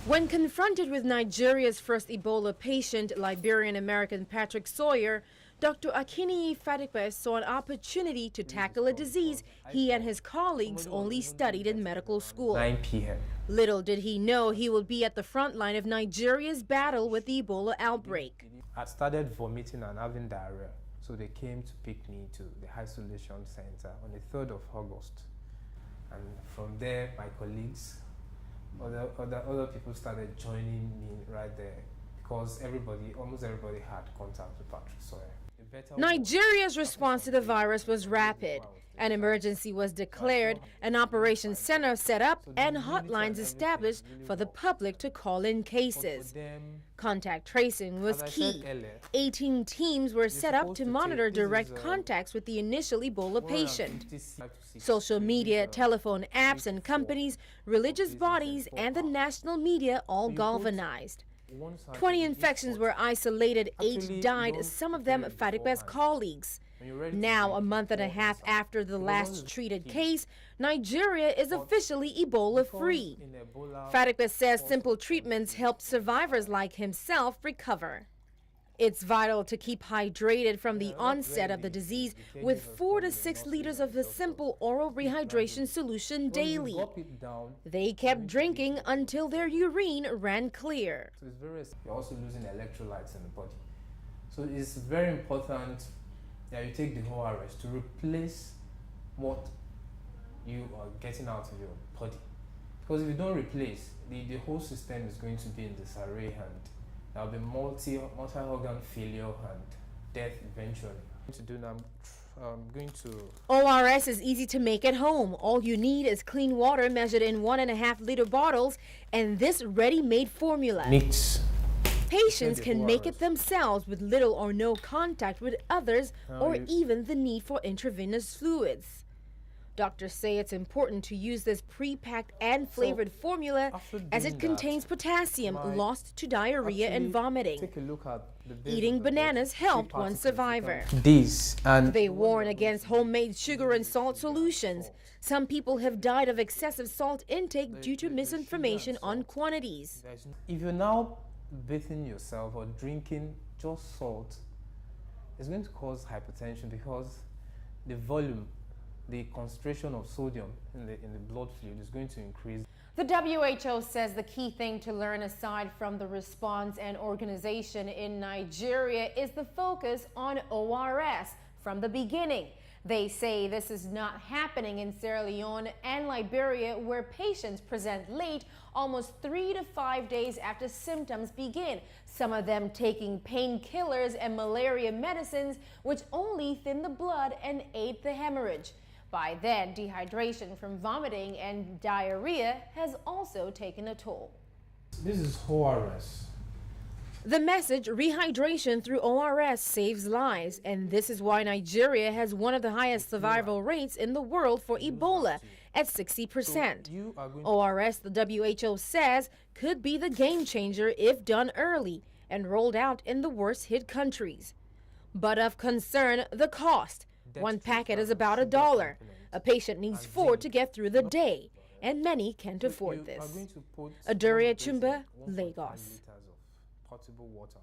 When confronted with Nigeria's first Ebola patient, Liberian-American Patrick Sawyer, Dr. Akiniyi Fatikpe saw an opportunity to tackle a disease he and his colleagues only studied in medical school. 9 p.m. Little did he know he would be at the front line of Nigeria's battle with the Ebola outbreak. I started vomiting and having diarrhea, so they came to pick me to the isolation center on the 3rd of August. And from there, my colleagues, other people started joining me right there because almost everybody had contact with Patrick Sawyer. Nigeria's response to the virus was rapid. An emergency was declared, an operation center set up, and hotlines established for the public to call in cases. Contact tracing was key. 18 teams were set up to monitor direct contacts with the initial Ebola patient. Social media, telephone apps and companies, religious bodies, and the national media all galvanized. 20 infections were isolated, 8 died, some of them Fatikpe's colleagues. Now, a month and a half after the last treated case, Nigeria is officially Ebola-free. Fatikpe says simple treatments help survivors like himself recover. It's vital to keep hydrated from the onset of the disease with 4 to 6 liters of a simple oral rehydration solution daily. They kept drinking until their urine ran clear. You're also losing electrolytes in the body. So it's very important that you take the ORS to replace what you are getting out of your body. Because if you don't replace, the whole system is going to be in disarray and there will be multi-organ failure and death eventually. ORS is easy to make at home. All you need is clean water measured in 1.5 liter bottles and this ready-made formula. Mix. Patients can make it themselves with little or no contact with others or even the need for intravenous fluids. Doctors say it's important to use this pre-packed and flavored formula as it contains potassium lost to diarrhea and vomiting. Take a look at Eating bananas helped one survivor. They warn against homemade sugar and salt solutions. Some people have died of excessive salt intake due to misinformation on quantities. If you're now bathing yourself or drinking just salt, it's going to cause hypertension because the volume, the concentration of sodium in the blood fluid is going to increase. The WHO says the key thing to learn aside from the response and organization in Nigeria is the focus on ORS from the beginning. They say this is not happening in Sierra Leone and Liberia, where patients present late, almost 3 to 5 days after symptoms begin, some of them taking painkillers and malaria medicines, which only thin the blood and aid the hemorrhage. By then, dehydration from vomiting and diarrhea has also taken a toll. This is ORS. The message, rehydration through ORS saves lives, and this is why Nigeria has one of the highest survival rates in the world for Ebola at 60%. ORS, the WHO says, could be the game changer if done early and rolled out in the worst hit countries. But of concern, the cost. One packet is about $1. A patient needs 4 to get through the day, and many can't afford this. Aduria Chumba, Lagos. Potable water.